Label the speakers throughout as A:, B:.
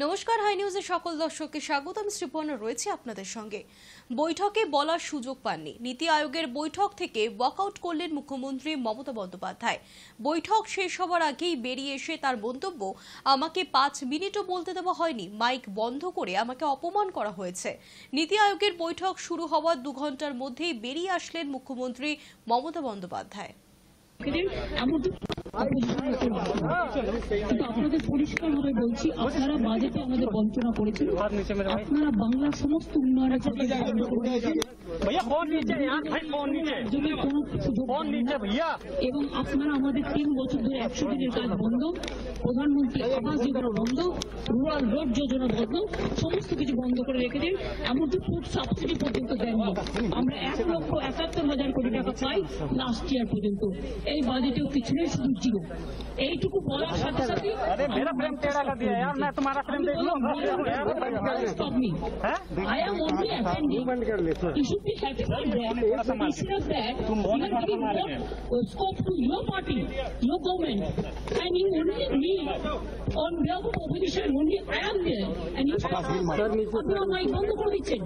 A: নমস্কার, হাই নিউজে সকল দর্শককে স্বাগত। আমি শ্রীপর্ণা রয়েছে আপনাদের সঙ্গে। বৈঠকে বলার সুযোগ পাননি, নীতি আয়োগের বৈঠক থেকে ওয়াকআউট করলেন মুখ্যমন্ত্রী মমতা বন্দ্যোপাধ্যায়। বৈঠক শেষ হওয়ার আগেই বেরিয়ে এসে তার মন্তব্য, আমাকে 5 মিনিটও বলতে দেওয়া হয়নি, মাইক বন্ধ করে আমাকে অপমান করা হয়েছে। নীতি আয়োগের বৈঠক শুরু হওয়ার 2 ঘন্টার মধ্যেই বেরিয়ে আসলেন মুখ্যমন্ত্রী মমতা বন্দ্যোপাধ্যায়।
B: আপনাদের পরিষ্কারভাবে বলছি, আপনারা বাজেটে আমাদের বঞ্চনা করেছেন। আপনারা বাংলার সমস্ত উন্নয়নের এবং আপনারা আমাদের 3 বছর ধরে 100 দিনের কাজ বন্ধ, প্রধানমন্ত্রী আবাস যোজনা বন্ধ, রুরাল রোড যোজনা বন্ধ, সমস্ত কিছু বন্ধ করে রেখেছেন। এমনকি ফুড সাবসিডি পর্যন্ত দেননি। আমরা 1,71,000 কোটি টাকা পাই লাস্ট ইয়ার পর্যন্ত। এই বাজেটেও কিছু নেই, শুধু জিরো। এইটুকু বলার সাথে সাথে I am only attending. You should be satisfied that instead of that, you are giving more scope to your party, your government, and you only me on behalf of opposition. Only I am there, and you should my বন্ধ করে দিচ্ছেন।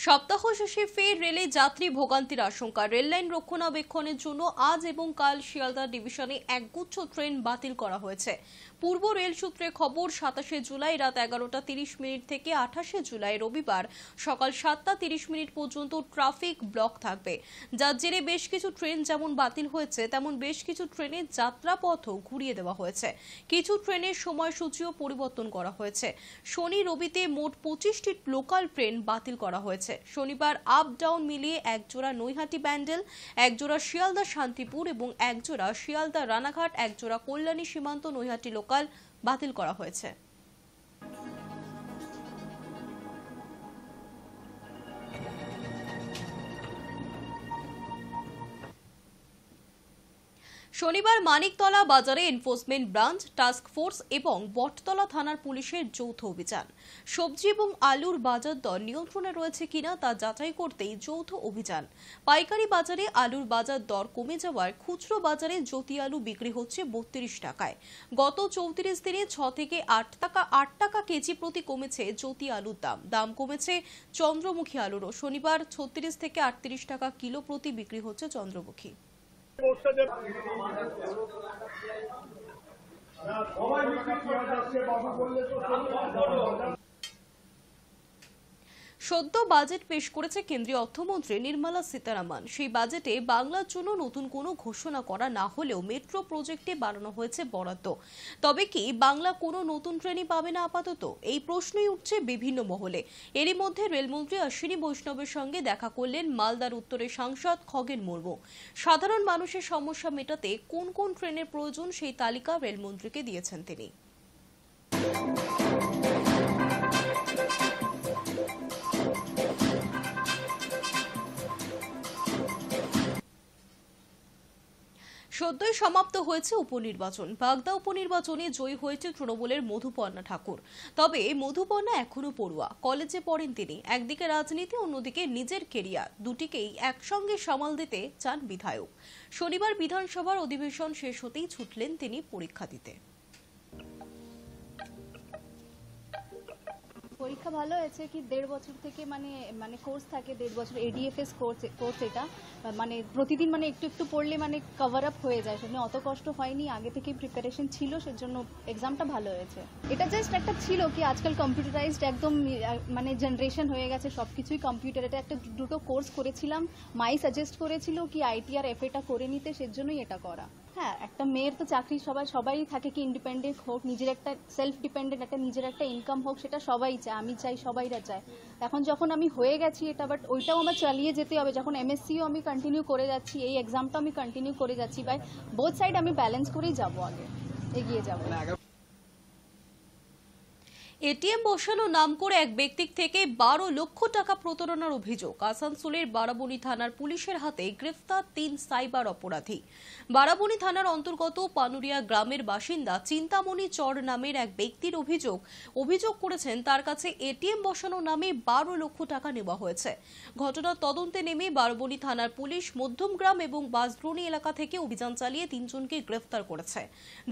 A: সপ্তাহ শেষে ফের রেলে যাত্রী ভোগান্তির আশঙ্কা। রেললাইন রক্ষণাবেক্ষণের জন্য আজ এবং কাল শিয়ালদা ডিভিশনে একগুচ্ছ ট্রেন বাতিল করা হয়েছে। পূর্ব রেল সূত্রে খবর, 27শে জুলাই রাত 11:30 থেকে 28শে জুলাই রবিবার সকাল 7:30 পর্যন্ত ট্রাফিক ব্লক থাকবে, যার জেরে বেশ কিছু ট্রেন যেমন বাতিল হয়েছে, তেমন বেশ কিছু ট্রেনের যাত্রাপথও ঘুরিয়ে দেওয়া হয়েছে। কিছু ট্রেনের সময়সূচিও পরিবর্তন করা হয়েছে। শনি রবিতে মোট 25টি লোকাল ট্রেন বাতিল করা হয়েছে। শনিবার আপ ডাউন মিলিয়ে একজোড়া নৈহাটি ব্যান্ডেল, একজোড়া শিয়ালদা শান্তিপুর এবং একজোড়া শিয়ালদা রানাঘাট, একজোড়া কল্যাণী সীমান্ত নৈহাটি লোকাল বাতিল করা হয়েছে। শনিবার মানিকতলা বাজারে এনফোর্সমেন্ট ব্রাঞ্চ, টাস্ক ফোর্স এবং বটতলা থানার পুলিশের যৌথ অভিযান। সবজি এবং আলুর বাজার দর নিয়ন্ত্রণে রয়েছে কিনা তা যাচাই করতেই যৌথ অভিযান। পাইকারি বাজারে আলুর বাজার দর কমে যাওয়ার খুচরো বাজারে জ্যোতি আলু বিক্রি হচ্ছে 32 টাকায়। গত 34 দিনে 6 থেকে 8 টাকা কেজি প্রতি কমেছে জ্যোতি আলুর দাম কমেছে চন্দ্রমুখী আলুরও। শনিবার 36 থেকে 38 টাকা কিলো প্রতি বিক্রি হচ্ছে চন্দ্রমুখী। সদ্য বাজেট পেশ করেছে কেন্দ্রীয় অর্থমন্ত্রী নির্মলা সীতারামন। সেই বাজেটে বাংলার জন্য নতুন কোনো ঘোষণা করা না হলেও মেট্রো প্রজেক্টে বাড়ানো হয়েছে বরাদ্দ। তবে কি বাংলা কোনো নতুন ট্রেনই পাবে না আপাতত? এই প্রশ্নই উঠছে বিভিন্ন মহলে। এরই মধ্যে রেলমন্ত্রী অশ্বিনী বৈষ্ণবের সঙ্গে দেখা করলেন মালদার উত্তরের সাংসদ খগেন মুর্মু। সাধারণ মানুষের সমস্যা মেটাতে কোন কোন ট্রেনের প্রয়োজন সেই তালিকা রেলমন্ত্রীকে দিয়েছেন তিনি। সদ্যই সমাপ্ত হয়েছে উপনির্বাচন। বাগদা উপনির্বাচনে জয়ী হয়েছে তৃণমূলের মধুপর্ণা ঠাকুর। তবে মধুপর্ণা এখনো পড়ুয়া, কলেজে পড়েন তিনি। একদিকে রাজনীতি, অন্যদিকে নিজের কেরিয়ার, দুটিকেই একসঙ্গে সামাল দিতে চান বিধায়ক। শনিবার বিধানসভার অধিবেশন শেষ হতেই ছুটলেন তিনি পরীক্ষা দিতে।
C: পরীক্ষা ভালো হয়েছে কি 1.5 বছর থেকে মানে কোর্স থাকে 1.5 বছর এডিএফএস কোর্স এটা মানে প্রতিদিন মানে একটু একটু পড়লে মানে কভার আপ হয়ে যায়, সেজন্য অত কষ্ট হয়নি, আগে থেকে প্রিপারেশন ছিল, সেজন্য এক্সামটা ভালো হয়েছে। এটা জাস্ট একটা ছিল কি আজকাল কম্পিউটারাইজড একদম মানে জেনারেশন হয়ে গেছে, সবকিছুই কম্পিউটার। এটা একটা দুটো কোর্স করেছিলাম, মাই সাজেস্ট করেছিল কি আইটি আর এফএটা করে নিতে, সেজন্যই এটা করা। হ্যাঁ, একটা মেয়ের তো চাকরি সবাই থাকে কি ইন্ডিপেন্ডেন্ট হোক, নিজের একটা সেলফ ডিপেন্ডেন্ট একটা নিজের একটা ইনকাম হোক, সেটা সবাই চায়, আমি চাই, সবাইরা চায়। এখন যখন আমি হয়ে গেছি এটা, বাট ওইটাও আমার চালিয়ে যেতে হবে। যখন এমএসসিও আমি কন্টিনিউ করে যাচ্ছি, এই এক্সামটাও আমি কন্টিনিউ করে যাচ্ছি, বাই বোথ সাইড আমি ব্যালেন্স করেই যাবো, আগে এগিয়ে যাবো।
A: এটিএম বসানো নাম করে এক ব্যক্তি থেকে 12 লক্ষ টাকা প্রতারণার অভিযোগ। আসানসোলের বারাবণী থানার পুলিশের হাতে গ্রেফতার 3 সাইবার অপরাধী। বারাবণী থানার অন্তর্গত পানুরিয়া গ্রামের বাসিন্দা চিন্তামণি চর নামের এক ব্যক্তির অভিযোগ করেছেন তার কাছে এটিএম বসানো নামে 12 লক্ষ টাকা নেওয়া হয়েছে। ঘটনার তদন্তে নেমে বারাবণী থানার পুলিশ মধ্যমগ্রাম এবং বাসদ্রোণী এলাকা থেকে অভিযান চালিয়ে 3 জনকে গ্রেফতার করেছে।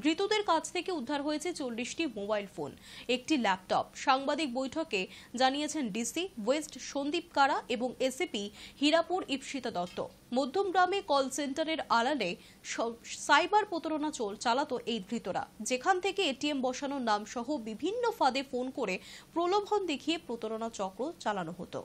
A: ধৃতদের কাছ থেকে উদ্ধার হয়েছে 40টি মোবাইল ফোন, একটি ল্যাপটপ। সাংবাদিক বৈঠকে জানিয়েছেন ডিসি ওয়েস্ট সন্দীপ কারা এবং এসিপি হীরাপুর ইপসিতা দত্ত। মধ্যমগ্রামে কল সেন্টারের আড়ালে সাইবার প্রতারণা চালাতো এই ধৃতরা, যেখান থেকে এটিএম বসানোর নাম সহ বিভিন্ন ফাঁদে ফোন করে প্রলোভন দেখিয়ে প্রতারণা চক্র চালানো হতো।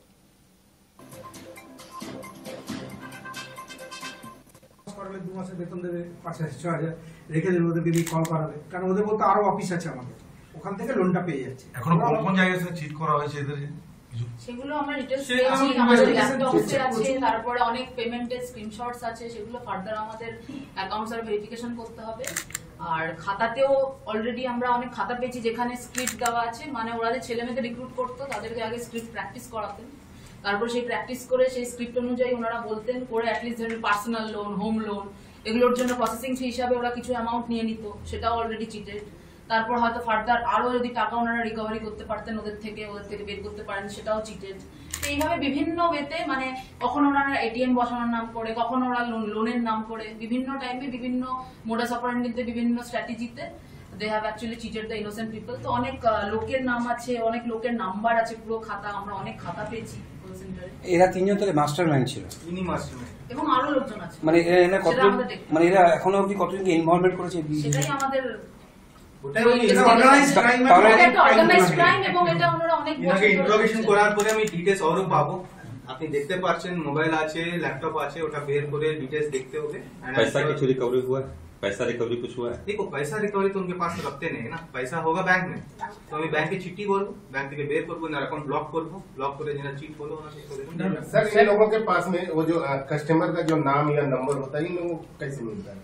D: করলে 2 মাসের বেতন দেবে 5,000-6,000 রেখে দেবে, ওদেরকে দিয়ে কল করাবে, কারণ ওদের বলতে আরো অফিস আছে আমাদের, ওখান থেকে লোনটা পেয়ে যাচ্ছে।
E: এখন কোন জায়গায় চিট করা হয়েছে এদের?
F: সেগুলো আমরা ডিটেইলস পেয়েছি, আমাদের ল্যাপটপে আছে, তারপরে অনেক পেমেন্টের স্ক্রিনশটস আছে, সেগুলো ফার্দার আমাদের অ্যাকাউন্টস আর ভেরিফিকেশন করতে হবে। আর খাতাতেও অলরেডি আমরা অনেক খাতা পেয়েছি যেখানে স্ক্রিপ্ট দেওয়া আছে, মানে ওরা যে ছেলেমেয়েদের রিক্রুট করতো তাদেরকে আগে স্ক্রিপ্ট প্র্যাকটিস করাতেন, তারপর সেই প্র্যাকটিস করে সেই স্ক্রিপ্ট অনুযায়ী ওনারা বলতেন, করে অ্যাটলিস্ট ধরুন পার্সোনাল লোন, হোম লোন, এগুলোর জন্য প্রসেসিং ফি হিসাবে ওরা কিছু অ্যামাউন্ট নিয়ে নিত, সেটাও অলরেডি চিটেড। তারপর হয়তো ফার্দার আরো যদি টাকা ওনারা রিকভারি করতে পারতেন ওদের থেকে বের করতে পারেন, সেটাও চিটেড। এইভাবে বিভিন্ন ওয়েতে, মানে কখনো ওনারা এটিএম বসানোর নাম করে, কখনো ওরা লোনের নাম করে, বিভিন্ন টাইমে বিভিন্ন মোডাস অপারেন্ডিতে, বিভিন্ন স্ট্র্যাটেজিতে they have actually cheated the innocent people. তো অনেক লোকের নাম আছে, অনেক লোকের নাম্বার আছে, পুরো খাতা, আমরা অনেক খাতা পেয়েছি কল সেন্টারে।
G: এরা 3 জন তাহলে মাস্টারমাইন্ড ছিল,
D: ইনি মাস্টারমাইন্ড,
F: এবং আরো লোকজন আছে।
G: মানে এরা কত, মানে এরা এখনো অবধি কতজনকে ইনভলভমেন্ট করেছে?
F: সেটাই আমাদের
H: ইন্ট্রোগেশন করার পরে আমি ডিটেলস আরো পাবো। আপনি দেখতে পাচ্ছেন মোবাইল আছে, ল্যাপটপ আছে, ওটা বের করে डिटेल्स देखते होगे।
I: पैसा कुछ रिकवरी हुआ है? पैसा रिकवरी कुछ हुआ है?
H: देखो पैसा रिकवरी तो उनके पास रखते नहीं ना, पैसा होगा बैंक में, तो আমি ব্যাংকে চিঠি করব, ব্যাংক থেকে বের করব, না অ্যাকাউন্ট ব্লক করব, ব্লক করে যেটা চিট হলো ওনা से করে देंगे।
J: सर इन लोगों के पास में वो जो कस्टमर का जो नाम या नंबर होता है, इन लोगों को कैसे मिलता है?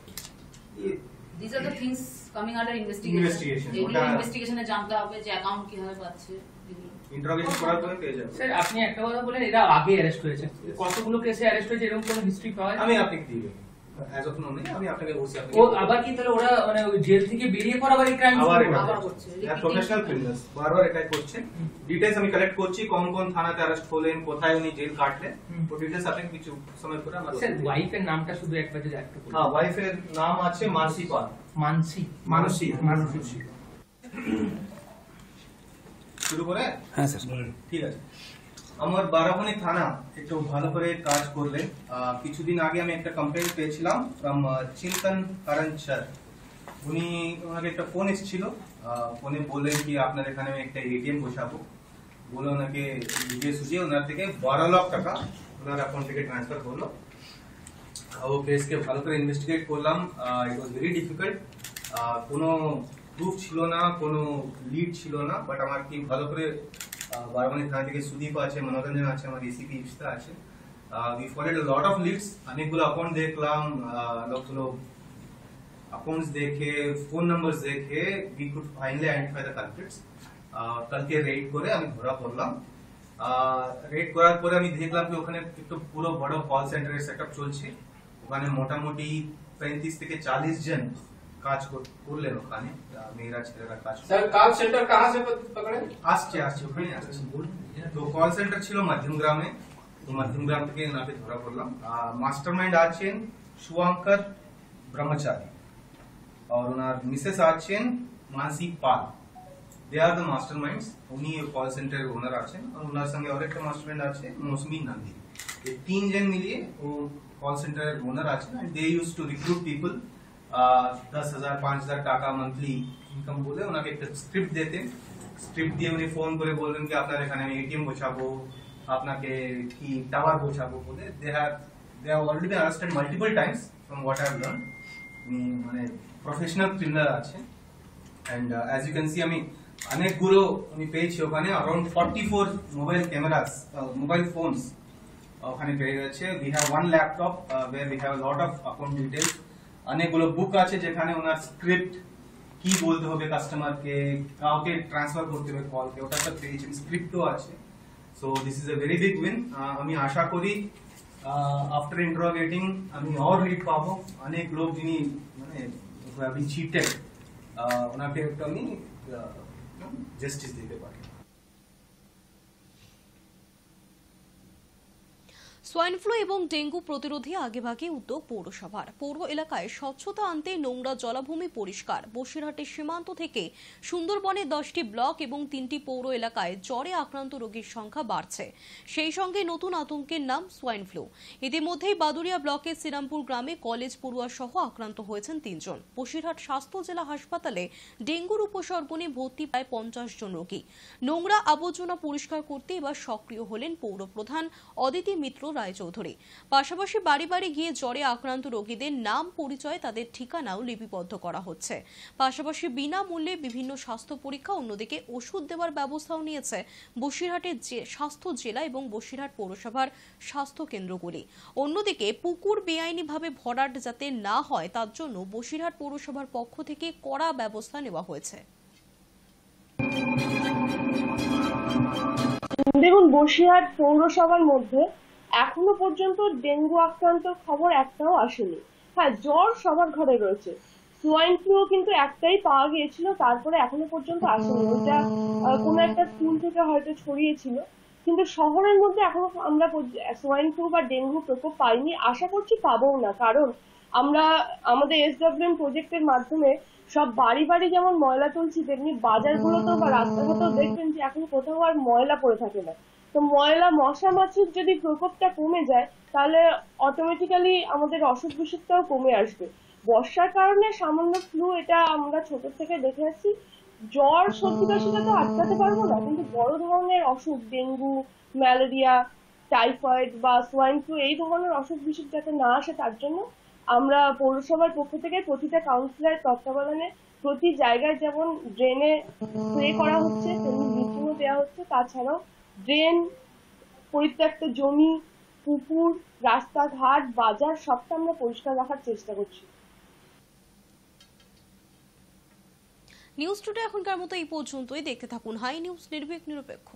F: These are the things coming under investigation. এগুলো ইনভেস্টিগেশনে জানতে হবে যে অ্যাকাউন্ট কিভাবে পাচ্ছে।
H: ইন্ট্রোগেশন করার পরে পেয়ে যাবে।
K: স্যার আপনি একটা কথা বলেন, এরা আগে অ্যারেস্ট হয়েছে, কতগুলো কেসে অ্যারেস্ট হয়েছে, এরকম কোনো হিস্ট্রি পাওয়া যায়?
H: আমি আপনাকে দিয়ে দেব, অ্যাজ অফ নাও নেই, আমি আপনাকে বলছি। আপনি
K: ও আবার কি তাহলে ওরা মানে জেল থেকে বেরিয়ে পর আবার এই ক্রাইম
H: আবার করছে, প্রফেশনাল ক্রিমিনালস বারবার এটাই করছে। ডিটেইলস আমি কালেক্ট করছি, কোন কোন থানাতে অ্যারেস্ট হলেন, কোথায় উনি জেল কাটলেন, তো ডিটেইলস আপনাকে কিছু সময় পরে আমার।
K: স্যার ওয়াইফের নামটা শুধু একবার যদি একটু বলুন।
H: হ্যাঁ, ওয়াইফের নাম আছে মানসি পাল।
K: মানসি
H: শুরু করে?
G: হ্যাঁ স্যার,
H: ঠিক আছে। আমার বারাবণী থানা একটু ভালো করে কাজ করলে, কিছুদিন আগে আমি একটা কমপ্লেন পেয়েছিলাম ফ্রম চিন্তন করণ স্যার। ওনাকে একটা ফোন এসেছিল, ফোনে বললেন কি আপনার এখানে আমি একটা এটিএম বসাবো, বলে ওনাকে বুঝিয়ে সুঝিয়ে ওনার থেকে 12 লাখ টাকা ওনার অ্যাকাউন্ট থেকে ট্রান্সফার করলো। ও কেসকে ভালো করে ইনভেস্টিগেট করলাম, ইট ওয়াজ ভেরি ডিফিকাল্ট, কোনো প্রুফ ছিল না, কোনো লিড ছিল না, বাট আমার টিম ভালো করে, বারাবণী থানা থেকে সুদীপ আছে, মনোরঞ্জন আছে, আমার এসিপি ইপসিতা আছে, we followed a lot of leads, অনেকগুলো অ্যাকাউন্ট দেখলাম, লোকগুলো অ্যাকাউন্টস দেখে, ফোন নাম্বার দেখে we could finally identify the culprits. কালকে রেড করে আমি ধরা পড়লাম। রেড করার পরে আমি দেখলাম কি ওখানে একটু পুরো বড় কল সেন্টারের সেটআপ চলছে, ওখানে মোটামুটি 35 থেকে 40 জন কাজ করলেন ওখানে, মেয়েরা ছেলেরা কাজ।
J: सर कॉल सेंटर कहाँ से पकड़े?
H: আসছে ওখানে আসছে। তো কল সেন্টার ছিল মধ্যমগ্রামে, তো মধ্যমগ্রাম থেকে ওনাকে ধরা পড়লাম। মাস্টারমাইন্ড আছেন শুভঙ্কর ব্রহ্মচারী, আর ওনার মিসেস আছেন মানসি পাল। দে আর দ্য মাস্টারমাইন্ডস। উনি কল সেন্টারের ওনার আছেন, আর ওনার সঙ্গে আরেকটা মাস্টারমাইন্ড আছে মৌসুমী নন্দী। এই 3 জন মিলিয়ে ও কল সেন্টারের ওনার আছেন। They use to recruit people, 10,000 5,000 টাকা মান্থলি ইনকাম বলে ওনাকে একটা স্ক্রিপ্ট দিতেন। স্ক্রিপ্ট দিয়ে উনি ফোন করে বললেন কি আপনার এখানে আমি এটিএম বসাবো, আপনাকে কি টাওয়ার বসাবো বলে। They have already been arrested multiple times from what I have learn. উনি মানে প্রফেশনাল ক্রিমিনাল আছে। And as you can see আমি অনেকগুলো আমি পেয়েছি ওখানে, around 44 mobile cameras, mobile phones ওখানে পেয়ে গেছে। We have 1 laptop where we have lot of account details. অনেকগুলো বুক আছে যেখানে ওনার স্ক্রিপ্ট কি বলতে হবে কাস্টমারকে, কাউকে ট্রান্সফার করতে হবে কলকে, ওটা একটা পেজ স্ক্রিপ্টও আছে। So this is a very big win. আমি আশা করি আফটার ইন্টারোগেটিং আমি और লিড পাবো। অনেক লোক যিনি মানে আমি চিটেড, ওনাকে একটু আমি জাস্টিস দিতে পারি।
A: সোয়াইন ফ্লু এবং ডেঙ্গু প্রতিরোধে আগেভাগে উদ্যোগ পৌরসভার। পৌর এলাকায় স্বচ্ছতা আনতে নোংরা জলাভূমি পরিষ্কার। বসিরহাটের সীমান্ত থেকে সুন্দরবনের 10টি ব্লক এবং 3টি পৌর এলাকায় জ্বরে আক্রান্ত রোগীর সংখ্যা বাড়ছে। সেই সঙ্গে নতুন আতঙ্কের নাম সোয়াইন ফ্লু। ইতিমধ্যেই বাদুড়িয়া ব্লকের শ্রীরামপুর গ্রামে কলেজ পড়ুয়া সহ আক্রান্ত হয়েছেন 3 জন। বসিরহাট স্বাস্থ্য জেলা হাসপাতালে ডেঙ্গুর উপসর্গ নিয়ে ভর্তি প্রায় 50 জন রোগী। নোংরা আবর্জনা পরিষ্কার করতে এবার সক্রিয় হলেন পৌর প্রধান অদিতি মিত্র রায়চৌধুরী। পাশাপাশি বাড়ি বাড়ি গিয়ে জ্বরে আক্রান্ত রোগীদের নাম, পরিচয়, তাদের ঠিকানাও লিপিবদ্ধ করা হচ্ছে। পাশাপাশি বিনামূল্যে বিভিন্ন স্বাস্থ্য পরীক্ষা, অন্যদিকে ওষুধ দেওয়ার ব্যবস্থাও নিয়েছে বসিরহাটের স্বাস্থ্য জেলা এবং বসিরহাট পৌরসভার স্বাস্থ্য কেন্দ্রগুলি। অন্যদিকে পুকুর বেআইনিভাবে ভরাট যাতে না হয় তার জন্য বসিরহাট পৌরসভার পক্ষ থেকে কড়া ব্যবস্থা নেওয়া হয়েছে।
L: দেখুন, বসিরহাট পৌরসভার মধ্যে এখনো পর্যন্ত ডেঙ্গু আক্রান্ত খবর একটাও আসেনি। হ্যাঁ, জ্বর সবার ঘরে রয়েছে। সোয়াইন ফ্লু কিন্তু একটাই পাওয়া গিয়েছিল, তারপরে এখনো পর্যন্ত আসেনি। ওটা কোনো একটা স্কুল থেকে হয়তো ছড়িয়েছিল, কিন্তু শহরের মধ্যে এখনো আমরা সোয়াইন ফ্লু বা ডেঙ্গু প্রকোপ পাইনি, আশা করছি পাবও না। কারণ আমরা আমাদের SWM প্রজেক্টের মাধ্যমে সব বাড়ি বাড়ি যেমন ময়লা তুলছি, তেমনি বাজারগুলোতেও বা রাস্তাঘাটেও দেখবেন যে এখন কোথাও আর ময়লা পড়ে থাকে না। তো ময়লা, মশা মাছির যদি প্রকোপটা কমে যায় তাহলে অটোমেটিক্যালি আমাদের অসুখ বিসুখটাও কমে আসবে। বর্ষার কারণে সামান্য ফ্লু, এটা আমরা ছোট থেকে দেখে আসছি। জ্বর, সর্দি কাশিটা তো আটকাতে পারবো না, কিন্তু বড় ধরনের অসুখ, ডেঙ্গু, ম্যালেরিয়া, টাইফয়েড বা সোয়াইন ফ্লু, এই ধরনের অসুখ বিসুখ যাতে না আসে তার জন্য আমরা পৌরসভার পক্ষ থেকে প্রতিটা কাউন্সিলর তত্ত্বাবধানে প্রতি জায়গায় যেমন ড্রেনে স্প্রে করা হচ্ছে তেমনি ব্লিচিংও দেওয়া হচ্ছে। তাছাড়াও ড্রেন, পরিত্যক্ত জমি, পুকুর, রাস্তাঘাট, বাজার সবটা আমরা পরিষ্কার রাখার চেষ্টা করছি।
A: নিউজ টুডে এখনকার মতো এই পর্যন্তই। দেখতে থাকুন হাই নিউজ, নির্ভীক, নিরপেক্ষ।